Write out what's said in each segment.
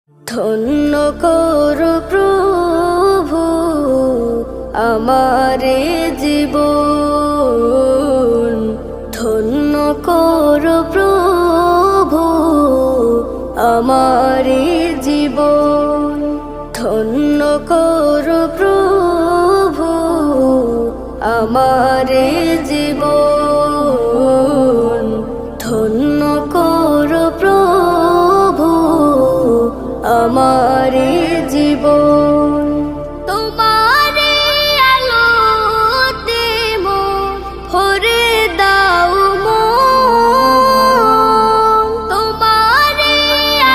ধন্য করো প্রভু আমারে জীবন, ধন্য করো প্রভু আমারে জীবন, ধন্য করো প্রভু আমারে জীবন, ধন্য করো প্রভু আমারে জীবন। তোমারে আলোতে মন ভরে দাও মন, তোমারে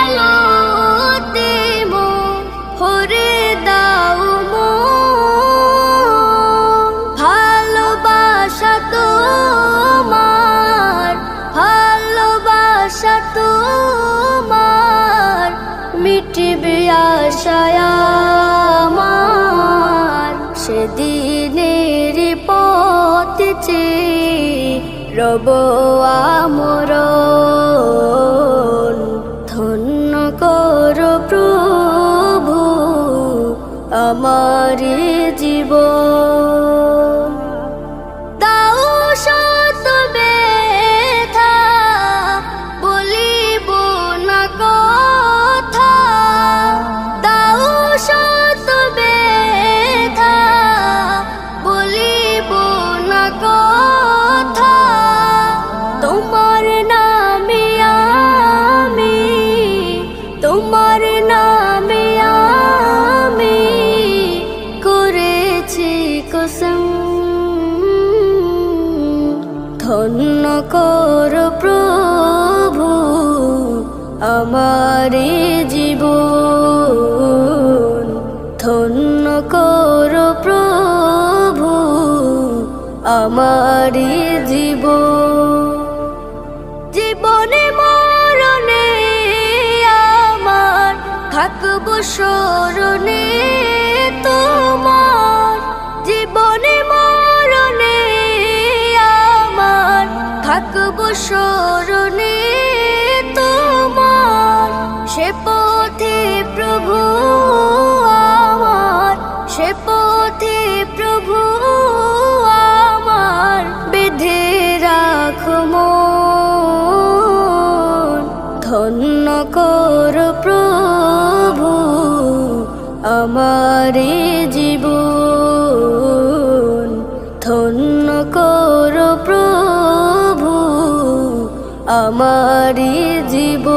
আলোতে মন ভরে দাও মন। ভালোবাসা তোমার, ভালোবাসা তোমার মিটবে আশায় আমার। সেদিনের পথ চেয়ে রব আমরণ, ধন্য করো প্রভু আমার জীবন। দাও শত ব্যথা বলিব না কথা, দাও শত ব্যথা বলিব না কথা। তোমার নামে আমি, তোমার নামে আমি করেছি কসম। ধন্য করো প্রভু আমার জীবন, ধন্য করো প্রভু আমার জীবন। জীবনে মরণে আমার থাকবো স্মরণে তোমার, জীবনে মরণে আমার থাকবো স্মরণে তোমার। সে পথে প্রভু আমার, সে পথে প্রভু আমার বেঁধে রাখো মন। ধন্য করো প্রভু আমার জীবন, ধন্য করো প্রভু আমার জীবন।